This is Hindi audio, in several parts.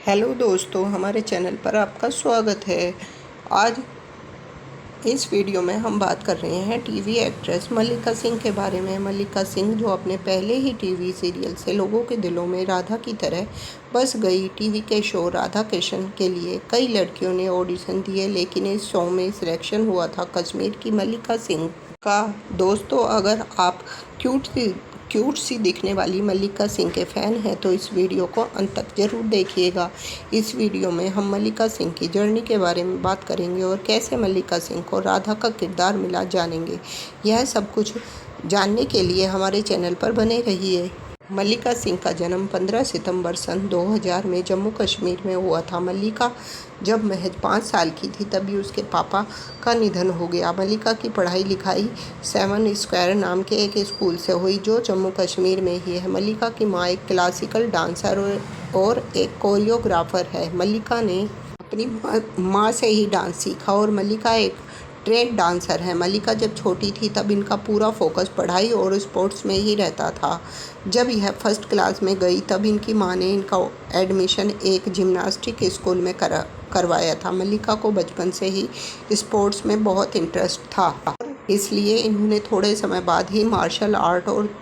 हेलो दोस्तों, हमारे चैनल पर आपका स्वागत है। आज इस वीडियो में हम बात कर रहे हैं टीवी एक्ट्रेस मल्लिका सिंह के बारे में। मल्लिका सिंह जो अपने पहले ही टीवी सीरियल से लोगों के दिलों में राधा की तरह बस गई। टीवी के शो राधा कृष्ण के लिए कई लड़कियों ने ऑडिशन दिए, लेकिन इस शो में सिलेक्शन हुआ था कश्मीर की मल्लिका सिंह का। दोस्तों, अगर आप क्यूट सी दिखने वाली मल्लिका सिंह के फ़ैन हैं तो इस वीडियो को अंत तक ज़रूर देखिएगा। इस वीडियो में हम मल्लिका सिंह की जर्नी के बारे में बात करेंगे और कैसे मल्लिका सिंह को राधा का किरदार मिला जानेंगे। यह सब कुछ जानने के लिए हमारे चैनल पर बने रहिए। मल्लिका सिंह का जन्म 15 सितंबर सन 2000 में जम्मू कश्मीर में हुआ था। मल्लिका जब महज 5 साल की थी तभी उसके पापा का निधन हो गया। मल्लिका की पढ़ाई लिखाई 7 स्क्वायर नाम के एक स्कूल से हुई जो जम्मू कश्मीर में ही है। मल्लिका की माँ एक क्लासिकल डांसर और एक कोरियोग्राफर है। मल्लिका ने अपनी माँ से ही डांस सीखा और मल्लिका एक ट्रेंड डांसर है। मल्लिका जब छोटी थी तब इनका पूरा फोकस पढ़ाई और स्पोर्ट्स में ही रहता था। जब यह फर्स्ट क्लास में गई तब इनकी मां ने इनका एडमिशन एक जिम्नास्टिक स्कूल में करवाया था। मल्लिका को बचपन से ही स्पोर्ट्स में बहुत इंटरेस्ट था, इसलिए इन्होंने थोड़े समय बाद ही मार्शल आर्ट और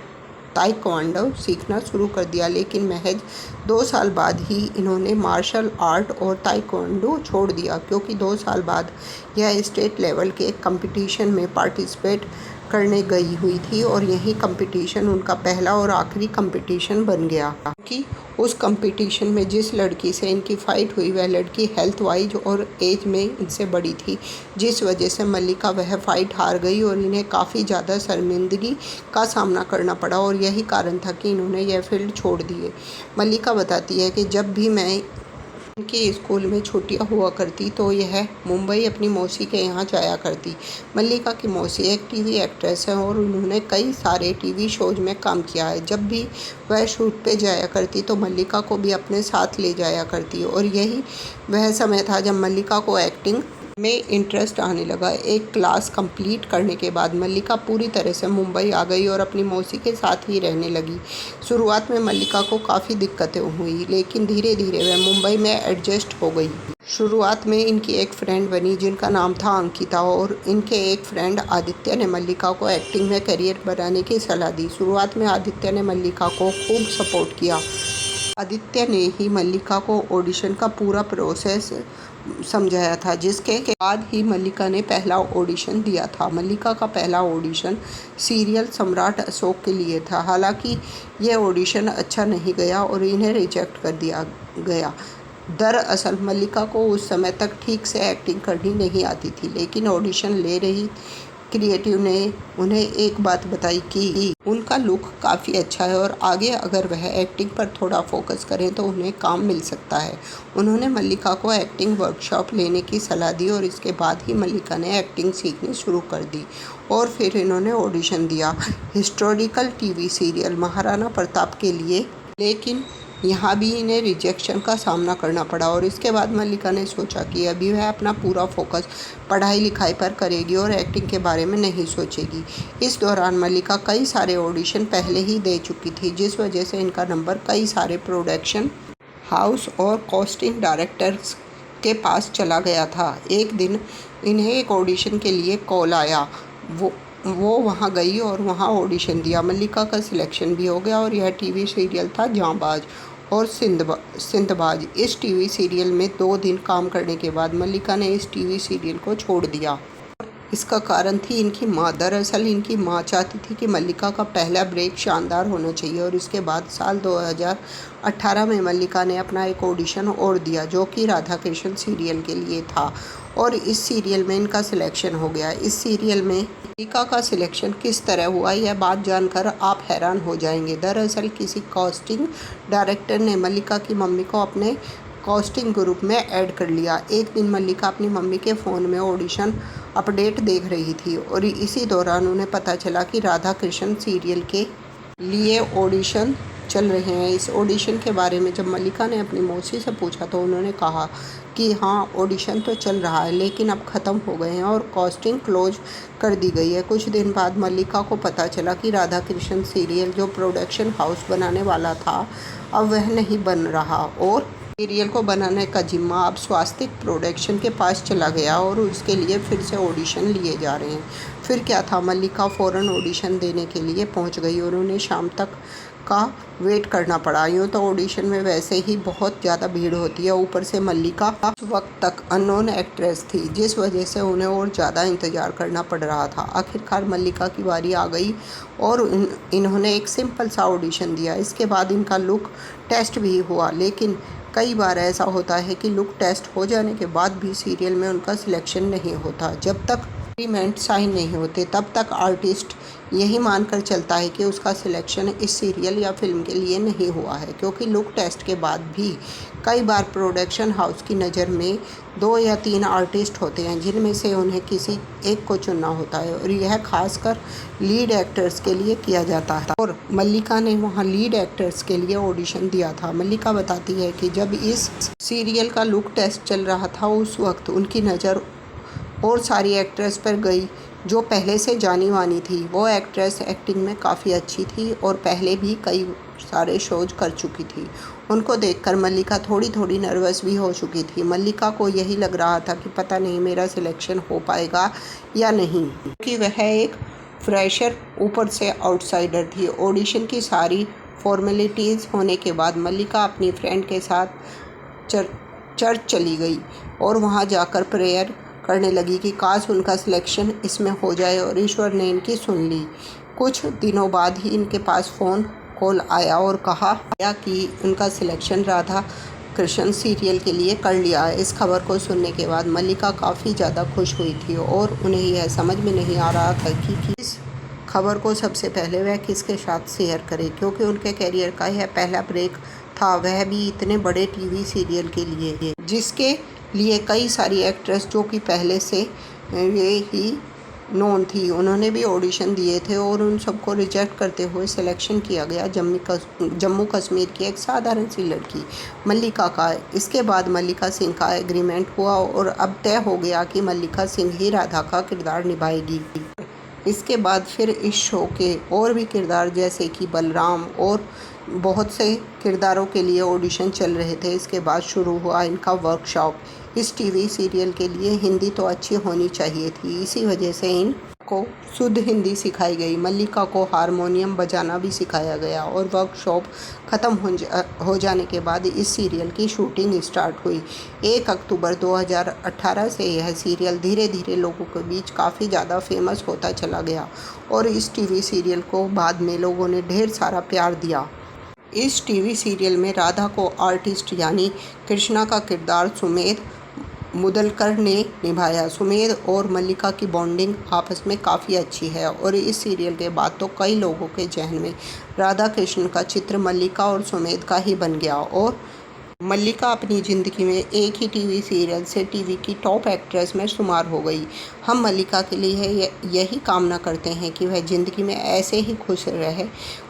ताइक्वांडो सीखना शुरू कर दिया। लेकिन महज 2 साल बाद ही इन्होंने मार्शल आर्ट और ताइक्वांडो छोड़ दिया, क्योंकि 2 साल बाद यह स्टेट लेवल के कंपटीशन में पार्टिसिपेट करने गई हुई थी और यही कंपटीशन उनका पहला और आखिरी कंपटीशन बन गया। कि उस कंपटीशन में जिस लड़की से इनकी फ़ाइट हुई वह लड़की हेल्थ वाइज और एज में इनसे बड़ी थी, जिस वजह से मल्लिका वह फ़ाइट हार गई और इन्हें काफ़ी ज़्यादा शर्मिंदगी का सामना करना पड़ा और यही कारण था कि इन्होंने यह फील्ड छोड़ दिए। मल्लिका बताती है कि जब भी मैं इनकी स्कूल में छुट्टियां हुआ करती तो यह मुंबई अपनी मौसी के यहाँ जाया करती। मल्लिका की मौसी एक टीवी एक्ट्रेस है और उन्होंने कई सारे टीवी शोज में काम किया है। जब भी वह शूट पे जाया करती तो मल्लिका को भी अपने साथ ले जाया करती और यही वह समय था जब मल्लिका को एक्टिंग में इंटरेस्ट आने लगा। एक क्लास कंप्लीट करने के बाद मल्लिका पूरी तरह से मुंबई आ गई और अपनी मौसी के साथ ही रहने लगी। शुरुआत में मल्लिका को काफ़ी दिक्कतें हुई, लेकिन धीरे धीरे वह मुंबई में एडजस्ट हो गई। शुरुआत में इनकी एक फ्रेंड बनी जिनका नाम था अंकिता और इनके एक फ्रेंड आदित्य ने मल्लिका को एक्टिंग में करियर बनाने की सलाह दी। शुरुआत में आदित्य ने मल्लिका को खूब सपोर्ट किया। आदित्य ने ही मल्लिका को ऑडिशन का पूरा प्रोसेस समझाया था, जिसके बाद ही मल्लिका ने पहला ऑडिशन दिया था। मल्लिका का पहला ऑडिशन सीरियल सम्राट अशोक के लिए था। हालांकि यह ऑडिशन अच्छा नहीं गया और इन्हें रिजेक्ट कर दिया गया। दरअसल मल्लिका को उस समय तक ठीक से एक्टिंग करनी नहीं आती थी, लेकिन ऑडिशन ले रही क्रिएटिव ने उन्हें एक बात बताई कि उनका लुक काफ़ी अच्छा है और आगे अगर वह एक्टिंग पर थोड़ा फोकस करें तो उन्हें काम मिल सकता है। उन्होंने मल्लिका को एक्टिंग वर्कशॉप लेने की सलाह दी और इसके बाद ही मल्लिका ने एक्टिंग सीखनी शुरू कर दी और फिर इन्होंने ऑडिशन दिया historical TV serial Maharana Pratap के लिए, लेकिन यहाँ भी इन्हें रिजेक्शन का सामना करना पड़ा। और इसके बाद मल्लिका ने सोचा कि अभी वह अपना पूरा फोकस पढ़ाई लिखाई पर करेगी और एक्टिंग के बारे में नहीं सोचेगी। इस दौरान मल्लिका कई सारे ऑडिशन पहले ही दे चुकी थी, जिस वजह से इनका नंबर कई सारे प्रोडक्शन हाउस और कास्टिंग डायरेक्टर्स के पास चला गया था। एक दिन इन्हें एक ऑडिशन के लिए कॉल आया। वो वहाँ गई और वहाँ ऑडिशन दिया। मल्लिका का सिलेक्शन भी हो गया और यह टीवी सीरियल था जांबाज और सिंदबाज। इस टीवी सीरियल में 2 दिन काम करने के बाद मल्लिका ने इस टीवी सीरियल को छोड़ दिया। इसका कारण थी इनकी माँ। दरअसल इनकी माँ चाहती थी कि मल्लिका का पहला ब्रेक शानदार होना चाहिए और इसके बाद साल 2018 में मल्लिका ने अपना एक ऑडिशन और दिया, जो कि राधा कृष्ण सीरियल के लिए था और इस सीरियल में इनका सिलेक्शन हो गया। इस सीरियल में मल्लिका का सिलेक्शन किस तरह हुआ यह बात जानकर आप हैरान हो जाएंगे। दरअसल किसी कास्टिंग डायरेक्टर ने मल्लिका की मम्मी को अपने कास्टिंग ग्रुप में ऐड कर लिया। एक दिन मल्लिका अपनी मम्मी के फ़ोन में ऑडिशन अपडेट देख रही थी और इसी दौरान उन्हें पता चला कि राधा कृष्ण सीरियल के लिए ऑडिशन चल रहे हैं। इस ऑडिशन के बारे में जब मल्लिका ने अपनी मौसी से पूछा तो उन्होंने कहा कि हाँ, ऑडिशन तो चल रहा है लेकिन अब ख़त्म हो गए हैं और कास्टिंग क्लोज कर दी गई है। कुछ दिन बाद मल्लिका को पता चला कि राधा कृष्ण सीरियल जो प्रोडक्शन हाउस बनाने वाला था अब वह नहीं बन रहा और सीरियल को बनाने का जिम्मा अब स्वास्तिक प्रोडक्शन के पास चला गया और उसके लिए फिर से ऑडिशन लिए जा रहे हैं। फिर क्या था, मल्लिका फ़ौरन ऑडिशन देने के लिए पहुंच गई और उन्हें शाम तक का वेट करना पड़ा। यूँ तो ऑडिशन में वैसे ही बहुत ज़्यादा भीड़ होती है, ऊपर से मल्लिका उस वक्त तक अननोन एक्ट्रेस थी, जिस वजह से उन्हें और ज़्यादा इंतज़ार करना पड़ रहा था। आखिरकार मल्लिका की बारी आ गई और इन्होंने एक सिंपल सा ऑडिशन दिया। इसके बाद इनका लुक टेस्ट भी हुआ, लेकिन कई बार ऐसा होता है कि लुक टेस्ट हो जाने के बाद भी सीरियल में उनका सिलेक्शन नहीं होता। जब तक एग्रीमेंट साइन नहीं होते तब तक आर्टिस्ट यही मानकर चलता है कि उसका सिलेक्शन इस सीरियल या फिल्म के लिए नहीं हुआ है, क्योंकि लुक टेस्ट के बाद भी कई बार प्रोडक्शन हाउस की नज़र में 2 या 3 आर्टिस्ट होते हैं, जिनमें से उन्हें किसी एक को चुनना होता है और यह खासकर लीड एक्टर्स के लिए किया जाता है। और मल्लिका ने वहां लीड एक्टर्स के लिए ऑडिशन दिया था। मल्लिका बताती है कि जब इस सीरियल का लुक टेस्ट चल रहा था, उस वक्त उनकी नज़र और सारी एक्ट्रेस पर गई जो पहले से जानी मानी थी। वो एक्ट्रेस एक्टिंग में काफ़ी अच्छी थी और पहले भी कई सारे शोज कर चुकी थी। उनको देखकर मल्लिका थोड़ी थोड़ी नर्वस भी हो चुकी थी। मल्लिका को यही लग रहा था कि पता नहीं मेरा सिलेक्शन हो पाएगा या नहीं, क्योंकि वह एक फ्रेशर ऊपर से आउटसाइडर थी। ऑडिशन की सारी फॉर्मेलिटीज़ होने के बाद मल्लिका अपनी फ्रेंड के साथ चर्च चली गई और वहां जाकर प्रेयर करने लगी कि काश उनका सिलेक्शन इसमें हो जाए, और ईश्वर ने इनकी सुन ली। कुछ दिनों बाद ही इनके पास फ़ोन कॉल आया और कहा कि उनका सिलेक्शन राधा कृष्ण सीरियल के लिए कर लिया है। इस खबर को सुनने के बाद मल्लिका काफ़ी ज़्यादा खुश हुई थी और उन्हें यह समझ में नहीं आ रहा था कि इस खबर को सबसे पहले वह किसके साथ शेयर करे, क्योंकि उनके करियर का यह पहला ब्रेक था, वह भी इतने बड़े टीवी सीरियल के लिए, जिसके लिए कई सारी एक्ट्रेस जो कि पहले से ये ही नोन थी, उन्होंने भी ऑडिशन दिए थे और उन सबको रिजेक्ट करते हुए सिलेक्शन किया गया जम्मू कश्मीर की एक साधारण सी लड़की मल्लिका का। इसके बाद मल्लिका सिंह का एग्रीमेंट हुआ और अब तय हो गया कि मल्लिका सिंह ही राधा का किरदार निभाएगी। इसके बाद फिर इस शो के और भी किरदार जैसे कि बलराम और बहुत से किरदारों के लिए ऑडिशन चल रहे थे। इसके बाद शुरू हुआ इनका वर्कशॉप। इस टीवी सीरियल के लिए हिंदी तो अच्छी होनी चाहिए थी, इसी वजह से इनको शुद्ध हिंदी सिखाई गई। मल्लिका को हारमोनियम बजाना भी सिखाया गया और वर्कशॉप ख़त्म हो जाने के बाद इस सीरियल की शूटिंग स्टार्ट हुई। 1 अक्टूबर 2018 से यह सीरियल धीरे धीरे लोगों के बीच काफ़ी ज़्यादा फेमस होता चला गया और इस टीवी सीरियल को बाद में लोगों ने ढेर सारा प्यार दिया। इस टीवी सीरियल में राधा को आर्टिस्ट यानी कृष्णा का किरदार सुमेध मुदलकर ने निभाया। सुमेध और मल्लिका की बॉन्डिंग आपस में काफ़ी अच्छी है और इस सीरियल के बाद तो कई लोगों के जहन में राधा कृष्ण का चित्र मल्लिका और सुमेध का ही बन गया और मल्लिका अपनी ज़िंदगी में एक ही टीवी सीरियल से टीवी की टॉप एक्ट्रेस में शुमार हो गई। हम मल्लिका के लिए यही कामना करते हैं कि वह ज़िंदगी में ऐसे ही खुश रहे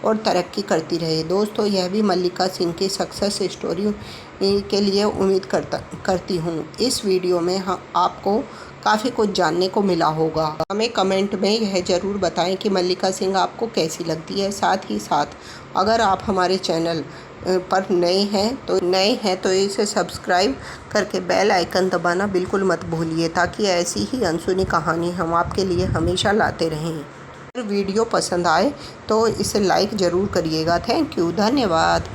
और तरक्की करती रहे। दोस्तों, यह भी मल्लिका सिंह की सक्सेस स्टोरी के लिए उम्मीद करती हूँ। इस वीडियो में आपको काफ़ी कुछ जानने को मिला होगा। हमें कमेंट में यह ज़रूर बताएं कि मल्लिका सिंह आपको कैसी लगती है। साथ ही साथ अगर आप हमारे चैनल पर नए हैं तो इसे सब्सक्राइब करके बेल आइकन दबाना बिल्कुल मत भूलिए, ताकि ऐसी ही अनसुनी कहानी हम आपके लिए हमेशा लाते रहें। अगर वीडियो पसंद आए तो इसे लाइक ज़रूर करिएगा। थैंक यू, धन्यवाद।